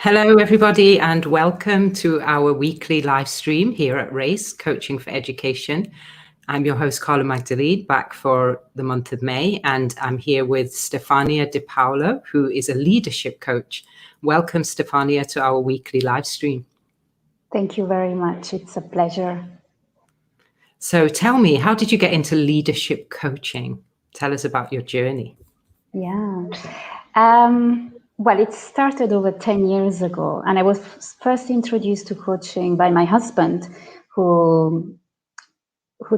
Hello, everybody, and welcome to our weekly live stream here at RACE, Coaching for Education. I'm your host, Carla Magdalene, back for the month of May, and I'm here with Stefania DiPaolo, who is a leadership coach. Welcome, Stefania, to our weekly live stream. Thank you very much. It's a pleasure. So tell me, how did you get into leadership coaching? Tell us about your journey. Yeah. Well, it started over 10 years ago, and I was first introduced to coaching by my husband, who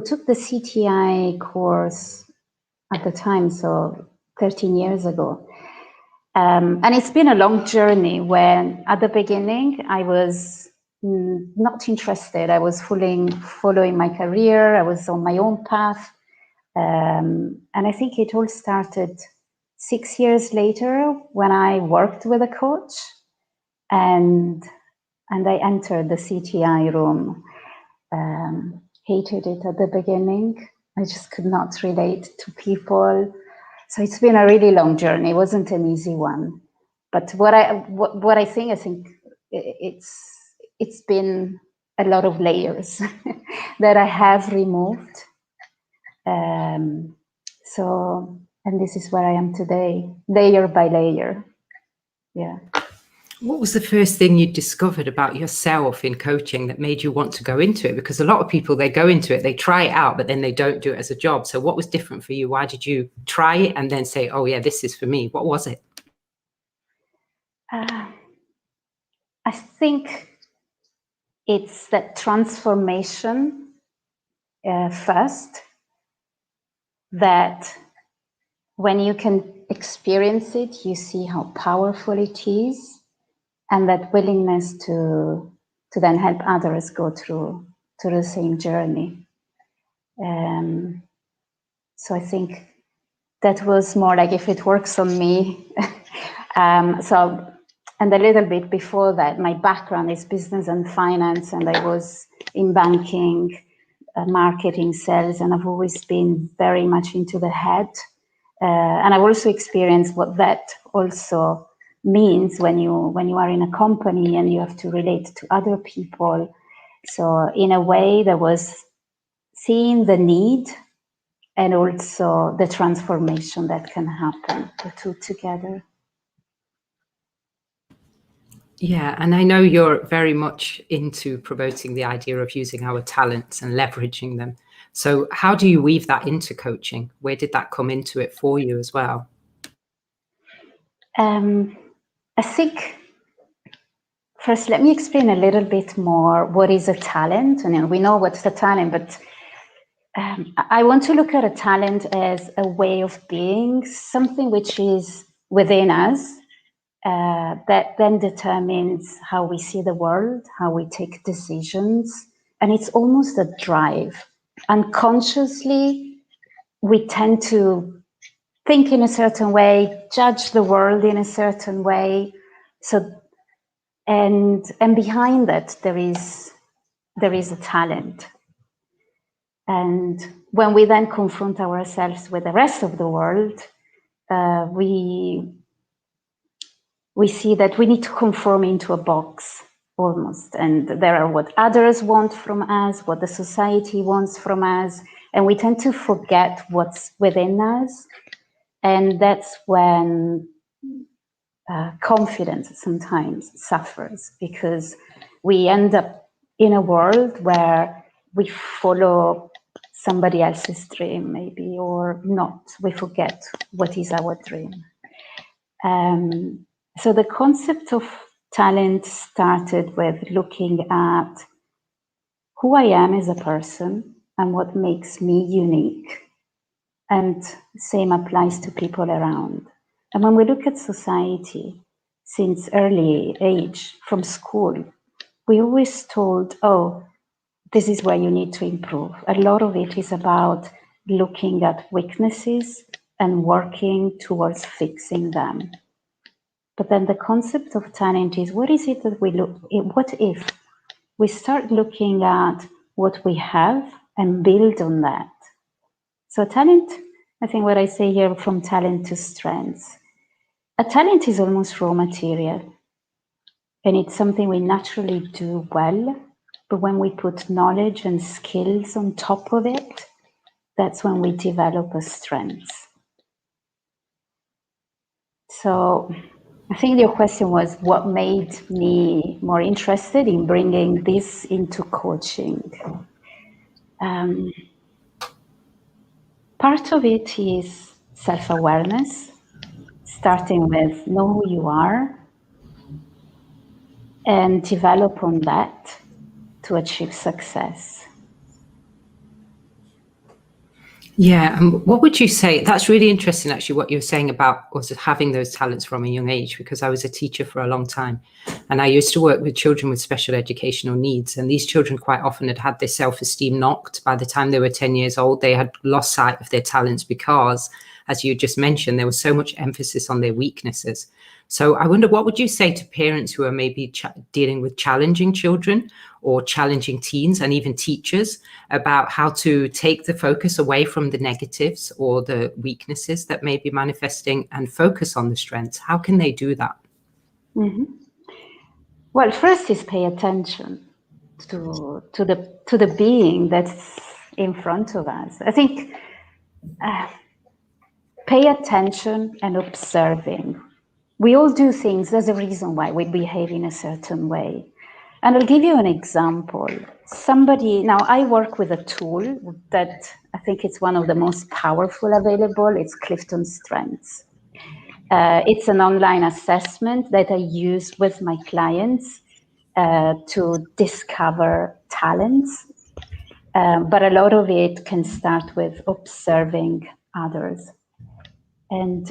took the CTI course at the time, so 13 years ago. And it's been a long journey when at the beginning I was not interested. I was following my career. I was on my own path. And I think it all started 6 years later when I worked with a coach and I entered the CTI room. Hated it at the beginning. I just could not relate to people. So it's been a really long journey. It wasn't an easy one. But what I think it's been a lot of layers that I have removed. And this is where I am today, layer by layer. Yeah. What was the first thing you discovered about yourself in coaching that made you want to go into it? Because a lot of people, they go into it, they try it out, but then they don't do it as a job. So what was different for you? Why did you try it and then say, oh yeah, this is for me? What was it? I think it's that transformation first, that when you can experience it, you see how powerful it is, and that willingness to then help others go through the same journey. So I think that was more like, if it works on me. And a little bit before that, my background is business and finance, and I was in banking, marketing, sales, and I've always been very much into the head. And I've also experienced what that also means when you are in a company and you have to relate to other people. So in a way, there was seeing the need and also the transformation that can happen, the two together. Yeah, and I know you're very much into promoting the idea of using our talents and leveraging them. So how do you weave that into coaching? Where did that come into it for you as well? I think, first, let me explain a little bit more what is a talent. And we know what's a talent, but I want to look at a talent as a way of being, something which is within us, that then determines how we see the world, how we take decisions. And it's almost a drive. Unconsciously, we tend to think in a certain way, judge the world in a certain way. So, and behind that, there is a talent. And when we then confront ourselves with the rest of the world, we see that we need to conform into a box almost. And there are what others want from us, what the society wants from us, and we tend to forget what's within us. And that's when confidence sometimes suffers, because we end up in a world where we follow somebody else's dream, maybe, or not. We forget what is our dream. So the concept of talent started with looking at who I am as a person and what makes me unique. And same applies to people around. And when we look at society, since early age, from school, we always told, oh, this is where you need to improve. A lot of it is about looking at weaknesses and working towards fixing them. But then the concept of talent is, what is it that we look at? What if we start looking at what we have and build on that? So talent, I think what I say here, from talent to strengths. A talent is almost raw material. and it's something we naturally do well. But when we put knowledge and skills on top of it, that's when we develop a strength. So I think your question was what made me more interested in bringing this into coaching. Part of it is self-awareness, starting with know who you are and develop on that to achieve success. Yeah, and what would you say? That's really interesting, actually, what you were saying about also having those talents from a young age, because I was a teacher for a long time, and I used to work with children with special educational needs, and these children quite often had their self-esteem knocked. By the time they were 10 years old, they had lost sight of their talents because, as you just mentioned, there was so much emphasis on their weaknesses. So I wonder, what would you say to parents who are maybe dealing with challenging children or challenging teens, and even teachers, about how to take the focus away from the negatives or the weaknesses that may be manifesting and focus on the strengths? How can they do that? Mm-hmm. Well, first is pay attention to the being that's in front of us. I think pay attention and observing. We all do things. There's a reason why we behave in a certain way. And I'll give you an example. Now I work with a tool that I think it's one of the most powerful available. It's Clifton Strengths. It's an online assessment that I use with my clients to discover talents. But a lot of it can start with observing others. And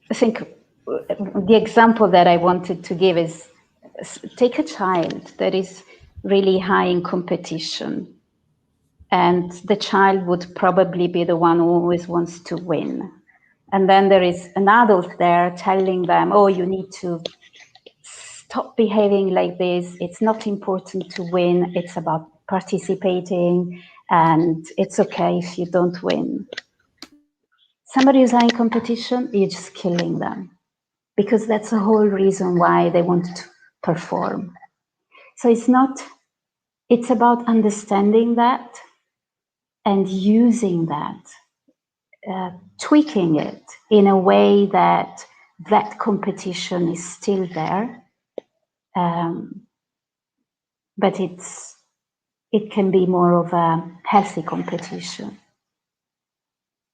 I think the example that I wanted to give is, take a child that is really high in competition, and the child would probably be the one who always wants to win. And then there is an adult there telling them, oh, you need to stop behaving like this. It's not important to win. It's about participating, and it's okay if you don't win. Somebody who's high in competition, you're just killing them, because that's the whole reason why they want to perform. So it's about understanding that and using that, tweaking it in a way that competition is still there, but it can be more of a healthy competition.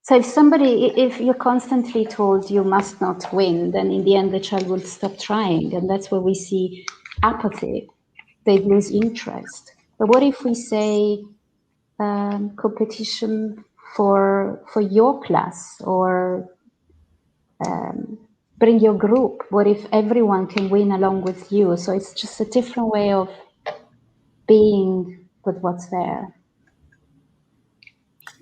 So if you're constantly told you must not win, then in the end the child will stop trying, and that's where we see apathy. They lose interest. But what if we say competition for your class, or bring your group? What if everyone can win along with you? So it's just a different way of being with what's there.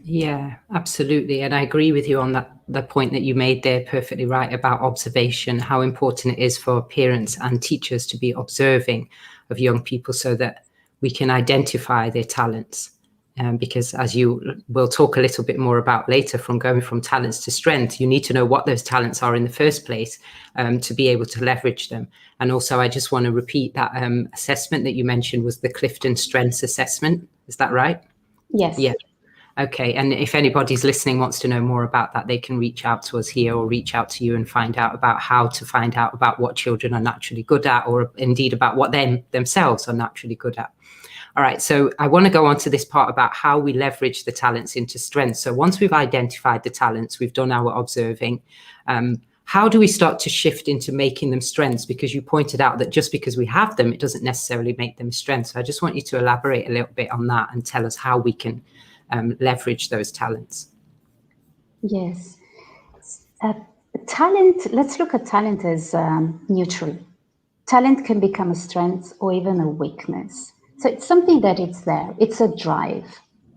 Yeah, absolutely. And I agree with you on the point that you made there, perfectly right, about observation, how important it is for parents and teachers to be observing of young people so that we can identify their talents. Because as you will talk a little bit more about later, from going from talents to strength, you need to know what those talents are in the first place to be able to leverage them. And also, I just want to repeat that assessment that you mentioned was the Clifton Strengths assessment. Is that right? Yes. Yeah. Okay, and if anybody's listening wants to know more about that, they can reach out to us here or reach out to you and find out about how to find out about what children are naturally good at, or indeed about what themselves are naturally good at. All right, so I want to go on to this part about how we leverage the talents into strengths. So once we've identified the talents, we've done our observing, how do we start to shift into making them strengths? Because you pointed out that just because we have them, it doesn't necessarily make them strengths. So I just want you to elaborate a little bit on that and tell us how we can leverage those talents. Yes. Talent, let's look at talent as neutral. Talent can become a strength or even a weakness. So it's something that it's there. It's a drive.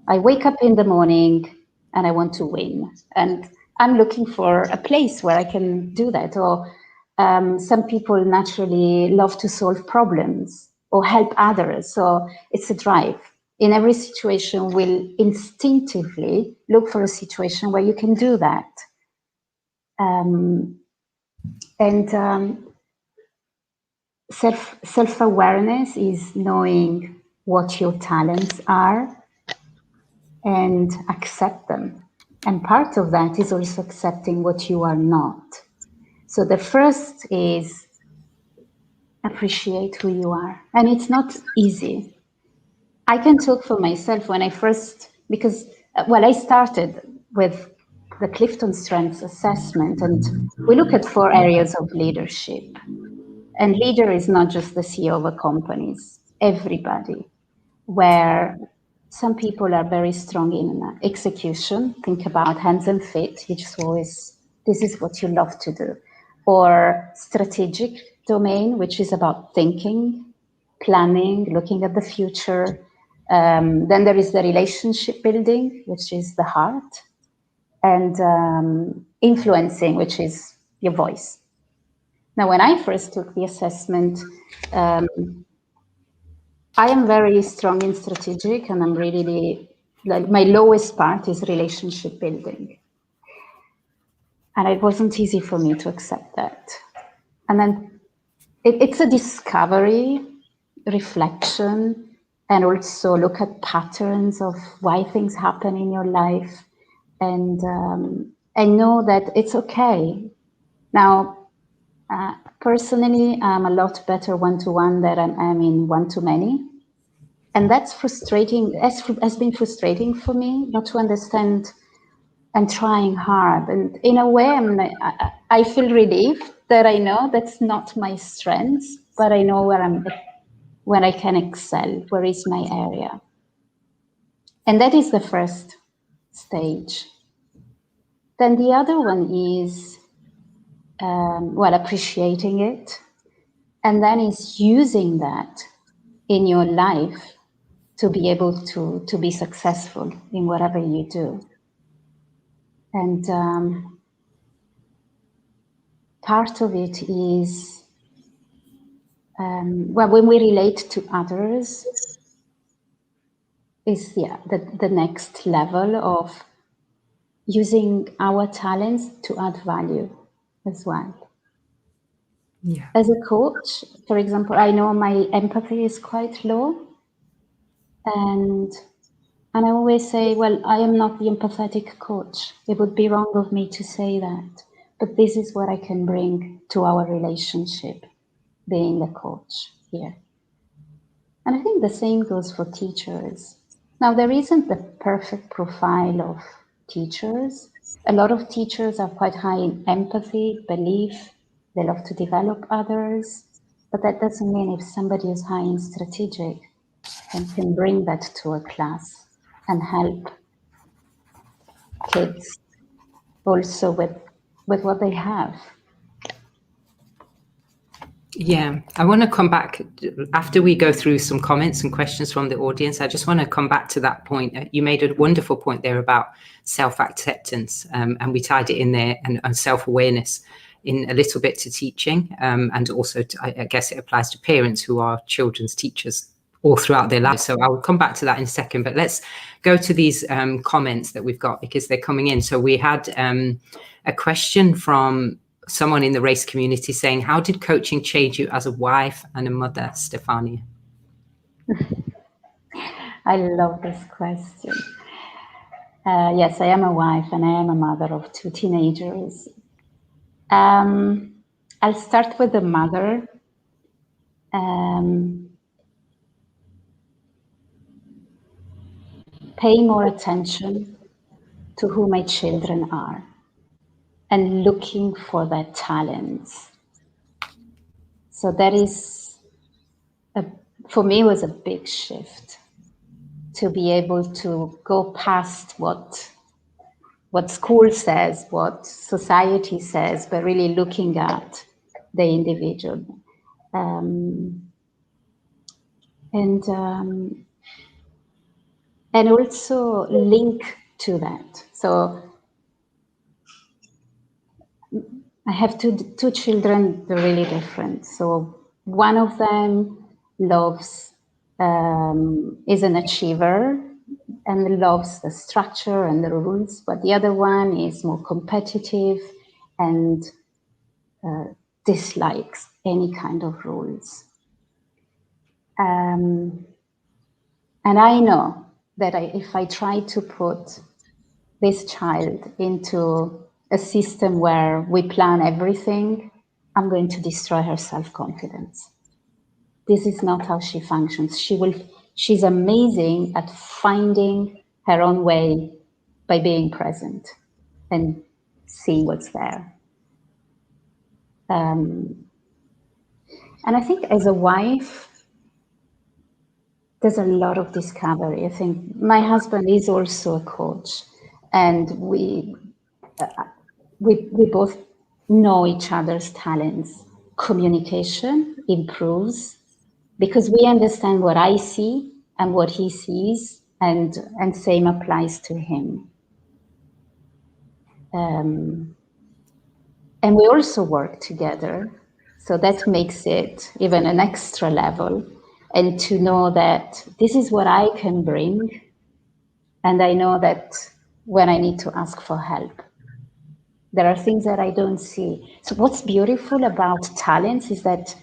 I wake up in the morning and I want to win. And I'm looking for a place where I can do that. Or some people naturally love to solve problems or help others. So it's a drive. In every situation, we'll instinctively look for a situation where you can do that. And self-awareness is knowing what your talents are and accept them. And part of that is also accepting what you are not. So the first is appreciate who you are. And it's not easy. I can talk for myself when I first, because, I started with the Clifton Strengths assessment, and we look at 4 areas of leadership. And leader is not just the CEO of a company, it's everybody, where some people are very strong in execution. Think about hands and feet. You just always, this is what you love to do. Or strategic domain, which is about thinking, planning, looking at the future. Then there is the relationship building, which is the heart, and influencing, which is your voice. Now, when I first took the assessment, I am very strong in strategic, and I'm really, like, my lowest part is relationship building. And it wasn't easy for me to accept that. And then it's a discovery, reflection, and also look at patterns of why things happen in your life, and know that it's okay. Now, personally, I'm a lot better one-to-one than I am in one-to-many. And that's frustrating, has been frustrating for me, not to understand and trying hard. And in a way, I feel relieved that I know that's not my strengths, but I know where I can excel, where is my area. And that is the first stage. Then the other one is, appreciating it. And then is using that in your life to be able to be successful in whatever you do. And part of it is, when we relate to others, is the next level of using our talents to add value as well. Yeah. As a coach, for example, I know my empathy is quite low, and I always say, well, I am not the empathetic coach. It would be wrong of me to say that, but this is what I can bring to our relationship, being a coach here. And I think the same goes for teachers. Now, there isn't the perfect profile of teachers. A lot of teachers are quite high in empathy, belief. They love to develop others. But that doesn't mean if somebody is high in strategic and can bring that to a class and help kids also with what they have. Yeah, I want to come back after we go through some comments and questions from the audience. I just want to come back to that point. You made a wonderful point there about self-acceptance, and we tied it in there, and self-awareness in a little bit to teaching, and also I guess it applies to parents who are children's teachers all throughout their lives. So I'll come back to that in a second, but let's go to these comments that we've got because they're coming in. So we had a question from someone in the race community saying, how did coaching change you as a wife and a mother, Stefania? I love this question. Yes, I am a wife and I am a mother of 2 teenagers. I'll start with the mother. Pay more attention to who my children are and looking for their talents. So that is, for me, was a big shift to be able to go past what school says, what society says, but really looking at the individual. And also link to that. So I have two children, they're really different. So one of them loves, is an achiever and loves the structure and the rules, but the other one is more competitive and dislikes any kind of rules. And I know that if I try to put this child into a system where we plan everything, I'm going to destroy her self-confidence. This is not how she functions. She's amazing at finding her own way by being present and see what's there. And I think as a wife, there's a lot of discovery. I think my husband is also a coach, and we both know each other's talents. Communication improves because we understand what I see and what he sees, and same applies to him. And we also work together, so that makes it even an extra level. And to know that this is what I can bring, and I know that when I need to ask for help, there are things that I don't see. So what's beautiful about talents is that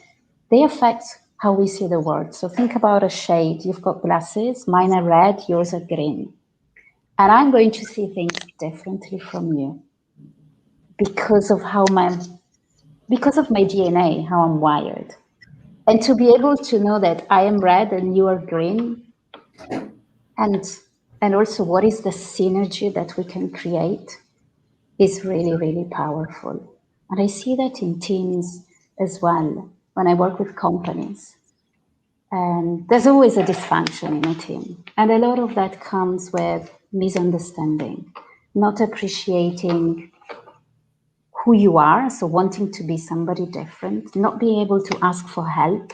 they affect how we see the world. So think about a shade. You've got glasses, mine are red, yours are green. And I'm going to see things differently from you because of my DNA, how I'm wired. And to be able to know that I am red and you are green, and also what is the synergy that we can create is really, really powerful. And I see that in teams as well, when I work with companies. And there's always a dysfunction in a team. And a lot of that comes with misunderstanding, not appreciating who you are, so wanting to be somebody different, not being able to ask for help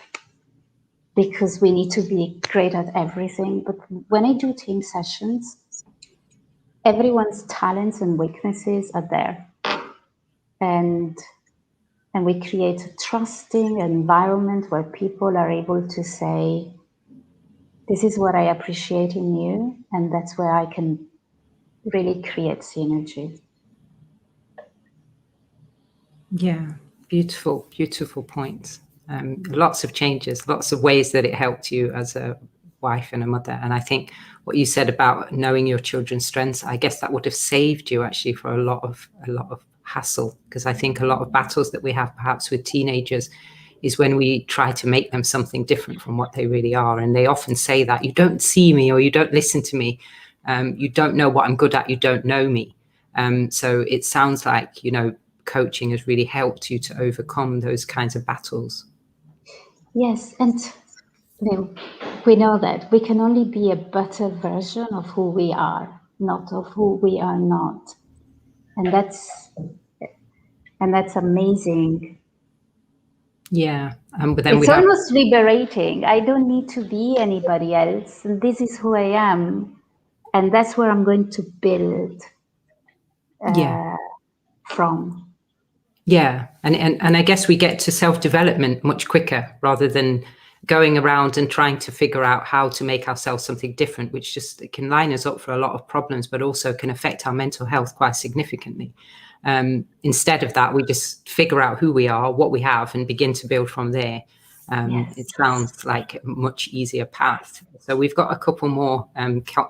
because we need to be great at everything. But when I do team sessions, everyone's talents and weaknesses are there. And we create a trusting environment where people are able to say, this is what I appreciate in you, and that's where I can really create synergy. Yeah, beautiful, beautiful points. Lots of changes, lots of ways that it helped you as a wife and a mother. And I think what you said about knowing your children's strengths, I guess that would have saved you actually for a lot of hassle, because I think a lot of battles that we have perhaps with teenagers is when we try to make them something different from what they really are. And they often say that, you don't see me, or you don't listen to me. You don't know what I'm good at. You don't know me. So it sounds like, coaching has really helped you to overcome those kinds of battles. Yes, and we know that we can only be a better version of who we are, not of who we are not. And that's amazing. Yeah. But then it's almost liberating. I don't need to be anybody else. This is who I am. And that's where I'm going to build from. Yeah. And I guess we get to self-development much quicker rather than going around and trying to figure out how to make ourselves something different, which just can line us up for a lot of problems, but also can affect our mental health quite significantly. Instead of that, we just figure out who we are, what we have, and begin to build from there. Yes. It sounds like a much easier path. So we've got a couple more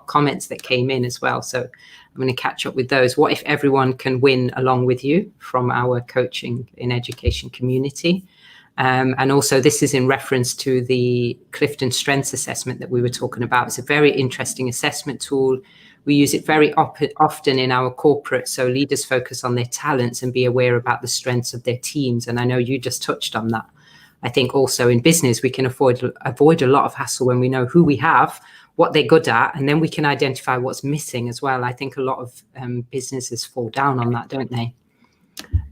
comments that came in as well. So I'm going to catch up with those. What if everyone can win along with you, from our coaching in education community? And also this is in reference to the Clifton Strengths assessment that we were talking about. It's a very interesting assessment tool. We use it very often in our corporate. So leaders focus on their talents and be aware about the strengths of their teams. And I know you just touched on that. I think also in business, we can avoid a lot of hassle when we know who we have, what they're good at, and then we can identify what's missing as well. I think a lot of businesses fall down on that, don't they?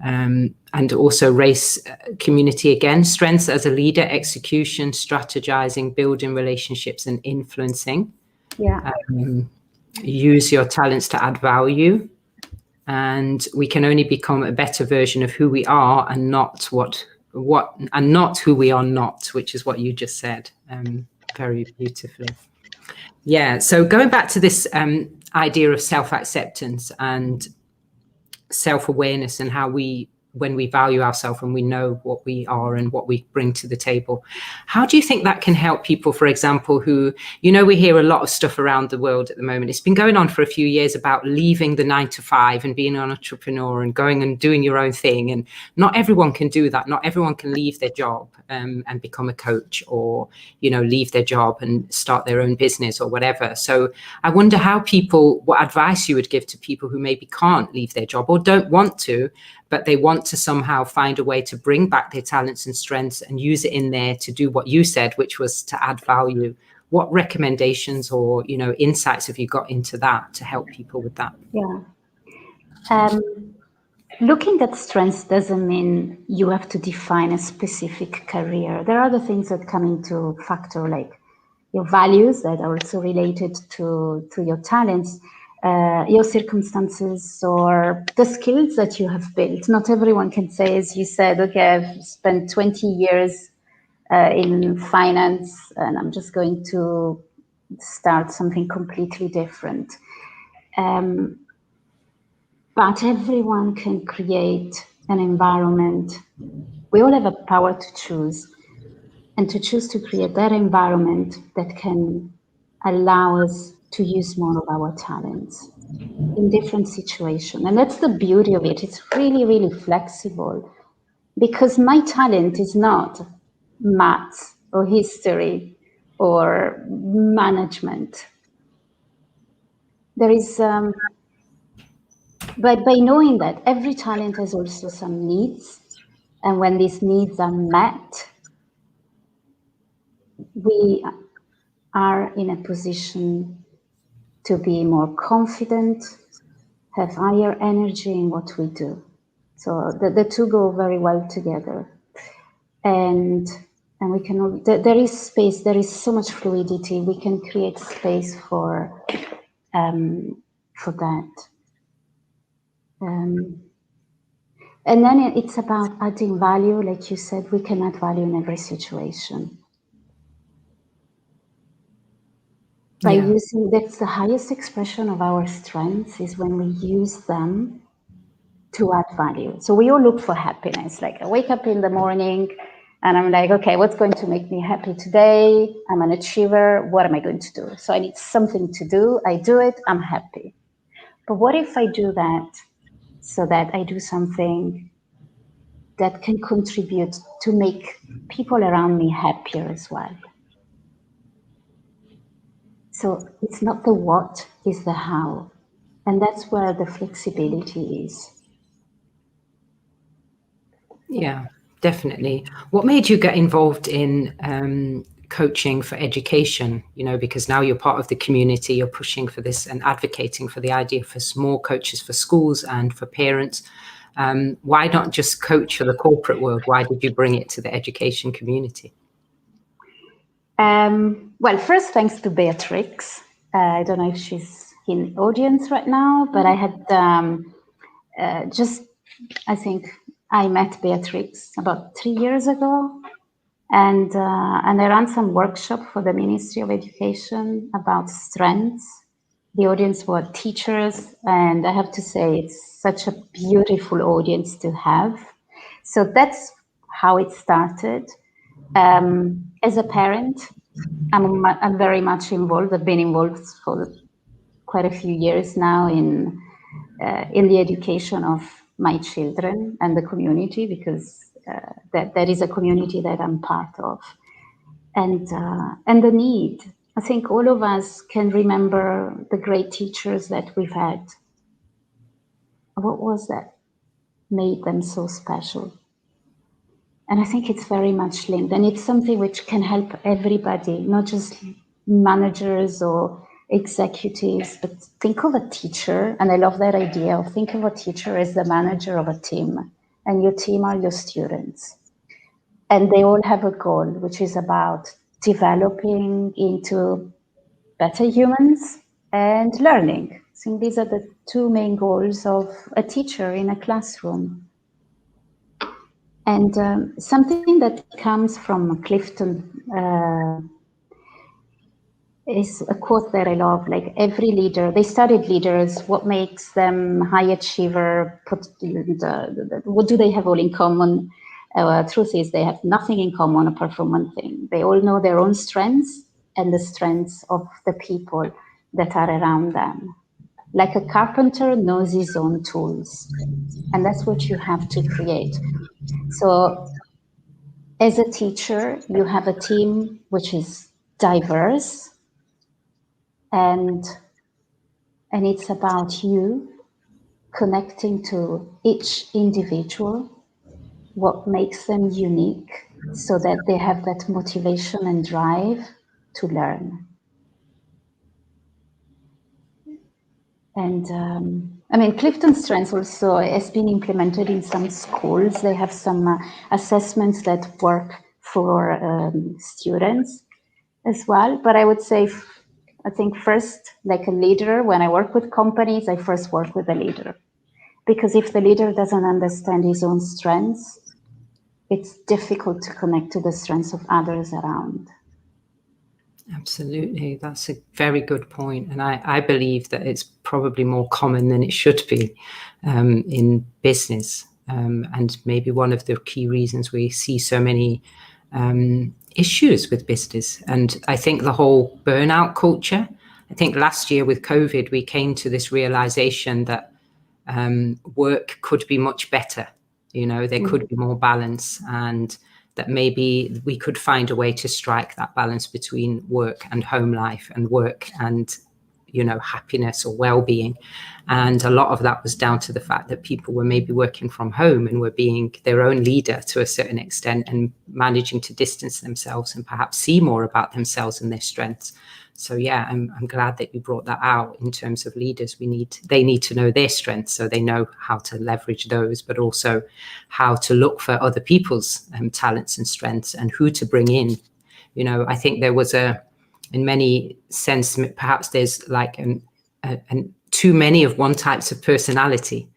And also race community again, strengths as a leader, execution, strategizing, building relationships, and influencing. Yeah. Use your talents to add value. And we can only become a better version of who we are, and not not who we are not, which is what you just said very beautifully. Yeah. So going back to this idea of self-acceptance and self-awareness, and how we when we value ourselves and we know what we are and what we bring to the table. How do you think that can help people, for example, who, we hear a lot of stuff around the world at the moment. It's been going on for a few years about leaving the 9 to 5 and being an entrepreneur and going and doing your own thing. And not everyone can do that. Not everyone can leave their job and become a coach, or, leave their job and start their own business or whatever. So I wonder what advice you would give to people who maybe can't leave their job or don't want to, but they want to somehow find a way to bring back their talents and strengths and use it in there to do what you said, which was to add value. What recommendations or, insights have you got into that to help people with that? Yeah. Looking at strengths doesn't mean you have to define a specific career. There are other things that come into factor, like your values that are also related to your talents, your circumstances, or the skills that you have built. Not everyone can say, as you said, okay, I've spent 20 years in finance and I'm just going to start something completely different. But everyone can create an environment. We all have a power to choose, and to choose to create that environment that can allow us to use more of our talents in different situations. And that's the beauty of it. It's really, really flexible, because my talent is not maths or history or management. There is, but by knowing that every talent has also some needs, and when these needs are met, we are in a position to be more confident, have higher energy in what we do. So the two go very well together. And we can, there is space, there is so much fluidity, we can create space for that. And then it's about adding value. Like you said, we can add value in every situation. By using, that's the highest expression of our strengths, is when we use them to add value. So we all look for happiness. Like I wake up in the morning and I'm like, okay, what's going to make me happy today? I'm an achiever. What am I going to do? So I need something to do. I do it. I'm happy. But what if I do that so that I do something that can contribute to make people around me happier as well? So it's not the what, it's the how. And that's where the flexibility is. Yeah, definitely. What made you get involved in coaching for education? Because now you're part of the community, you're pushing for this and advocating for the idea for more coaches for schools and for parents. Why not just coach for the corporate world? Why did you bring it to the education community? Well, first, thanks to Beatrix. I don't know if she's in the audience right now, but I had I think I met Beatrix about 3 years ago, and I ran some workshop for the Ministry of Education about strengths. The audience were teachers, and I have to say it's such a beautiful audience to have. So that's how it started. As a parent, I'm very much involved. I've been involved for quite a few years now in the education of my children and the community, because that is a community that I'm part of. And the need. I think all of us can remember the great teachers that we've had. What was that made them so special? And I think it's very much linked, and it's something which can help everybody, not just managers or executives, but think of a teacher, and I love that idea of think of a teacher as the manager of a team, and your team are your students. And they all have a goal, which is about developing into better humans and learning. I think these are the two main goals of a teacher in a classroom. And something that comes from Clifton is a quote that I love. Like, every leader, they studied leaders, what makes them high achiever, what do they have all in common? Truth is, they have nothing in common apart from one thing. They all know their own strengths and the strengths of the people that are around them. Like a carpenter knows his own tools, and that's what you have to create. So as a teacher, you have a team which is diverse, and it's about you connecting to each individual, what makes them unique, so that they have that motivation and drive to learn. And I mean, Clifton Strengths also has been implemented in some schools. They have some assessments that work for students as well. But I would say, I think first, like a leader, when I work with companies, I first work with the leader. Because if the leader doesn't understand his own strengths, it's difficult to connect to the strengths of others around. Absolutely. That's a very good point. And I believe that it's probably more common than it should be in business. And maybe one of the key reasons we see so many issues with business. And I think the whole burnout culture, I think last year with COVID, we came to this realization that work could be much better. You know, there could be more balance, and that maybe we could find a way to strike that balance between work and home life, and work and, you know, happiness or well-being. And a lot of that was down to the fact that people were maybe working from home and were being their own leader to a certain extent, and managing to distance themselves and perhaps see more about themselves and their strengths. So yeah, I'm glad that you brought that out in terms of leaders. They need to know their strengths, so they know how to leverage those, but also how to look for other people's talents and strengths, and who to bring in. You know, I think there was in many sense, perhaps there's like too many of one types of personality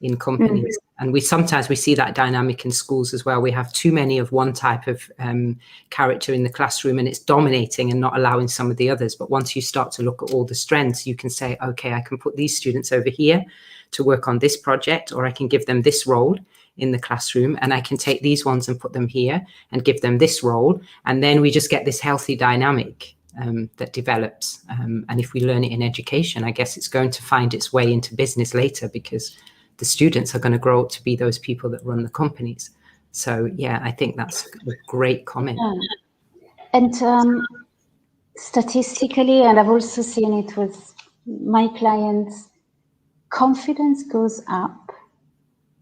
in companies. And we sometimes see that dynamic in schools as well. We have too many of one type of character in the classroom, and it's dominating and not allowing some of the others. But once you start to look at all the strengths, you can say, okay, I can put these students over here to work on this project, or I can give them this role in the classroom, and I can take these ones and put them here and give them this role. And then we just get this healthy dynamic that develops. And if we learn it in education, I guess it's going to find its way into business later, because the students are going to grow up to be those people that run the companies. So yeah, I think that's a great comment. Yeah. And statistically, and I've also seen it with my clients, confidence goes up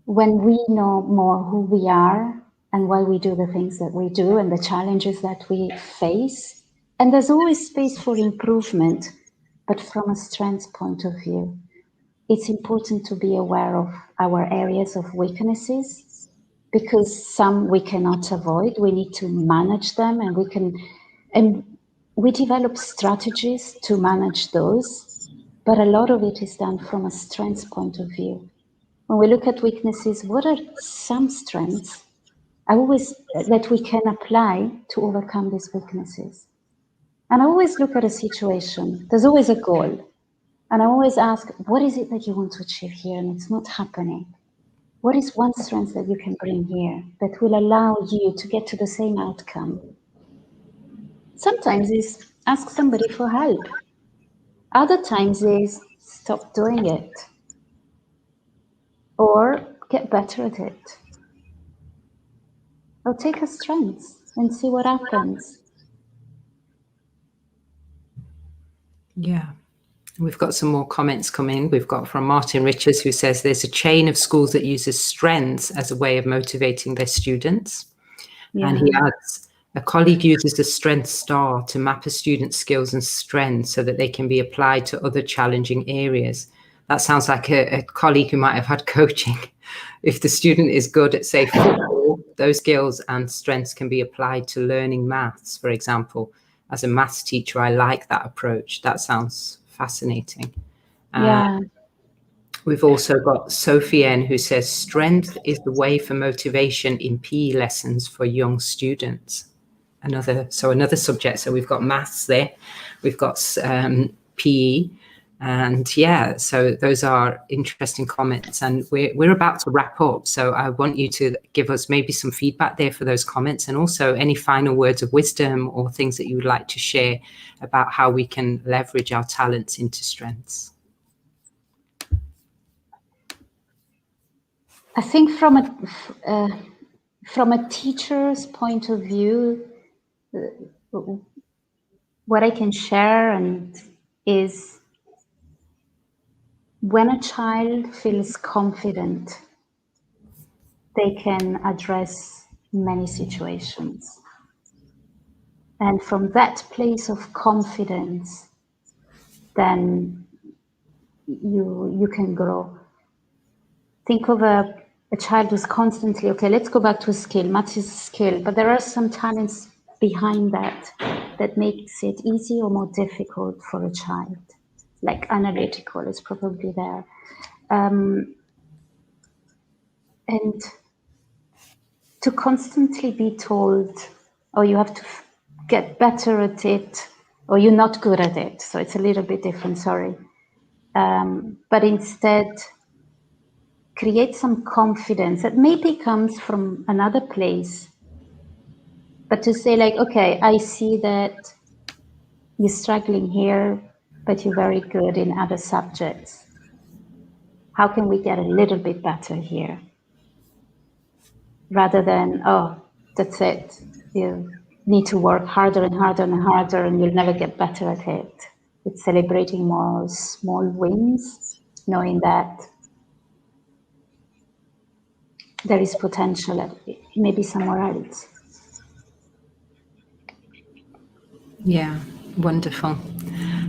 when we know more who we are and why we do the things that we do and the challenges that we face. And there's always space for improvement, but from a strengths point of view. It's important to be aware of our areas of weaknesses, because some we cannot avoid. We need to manage them, and we develop strategies to manage those, but a lot of it is done from a strengths point of view. When we look at weaknesses, what are some strengths that we can apply to overcome these weaknesses? And I always look at a situation, there's always a goal. And I always ask, what is it that you want to achieve here and it's not happening? What is one strength that you can bring here that will allow you to get to the same outcome? Sometimes is ask somebody for help. Other times is stop doing it or get better at it. Or take a strength and see what happens. Yeah. We've got some more comments coming. We've got from Martin Richards, who says there's a chain of schools that uses strengths as a way of motivating their students. Yeah. And he adds, a colleague uses the strength star to map a student's skills and strengths so that they can be applied to other challenging areas. That sounds like a colleague who might have had coaching. If the student is good at, say, football, those skills and strengths can be applied to learning maths, for example. As a maths teacher, I like that approach. That sounds fascinating. Yeah. We've also got Sophie N, who says strength is the way for motivation in PE lessons for young students. another subject. So we've got maths there, we've got PE, and yeah, so those are interesting comments, and we're about to wrap up. So I want you to give us maybe some feedback there for those comments, and also any final words of wisdom or things that you would like to share about how we can leverage our talents into strengths. I think from a teacher's point of view, what I can share is when a child feels confident, they can address many situations. And from that place of confidence, then you can grow. Think of a child who's constantly, okay, let's go back to a skill. Maths is a skill, but there are some talents behind that makes it easy or more difficult for a child. Like analytical is probably there. And to constantly be told, oh, you have to get better at it, or you're not good at it. So it's a little bit different, sorry. But instead, create some confidence that maybe comes from another place, but to say like, okay, I see that you're struggling here, but you're very good in other subjects. How can we get a little bit better here? Rather than, oh, that's it. You need to work harder and harder and harder and you'll never get better at it. It's celebrating more small wins, knowing that there is potential at maybe somewhere else. Yeah, wonderful.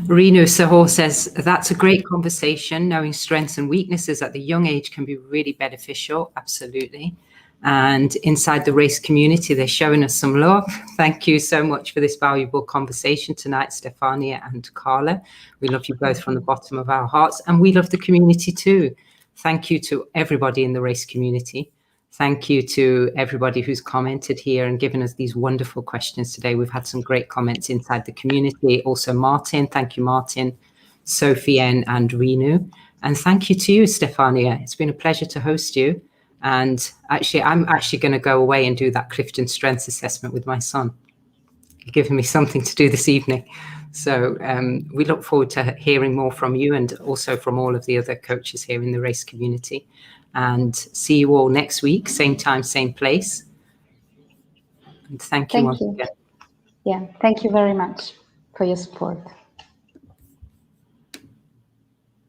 Renu Sahor says, that's a great conversation. Knowing strengths and weaknesses at the young age can be really beneficial. Absolutely. And inside the race community, they're showing us some love. Thank you so much for this valuable conversation tonight, Stefania and Carla. We love you both from the bottom of our hearts, and we love the community too. Thank you to everybody in the race community. Thank you to everybody who's commented here and given us these wonderful questions today. We've had some great comments inside the community. Also, Martin, thank you, Martin, Sophie and Renu. And thank you to you, Stefania. It's been a pleasure to host you. And actually, I'm actually going to go away and do that Clifton Strengths assessment with my son. You're giving me something to do this evening. So we look forward to hearing more from you and also from all of the other coaches here in the race community. And see you all next week, same time, same place. And thank you once again. Yeah, thank you very much for your support.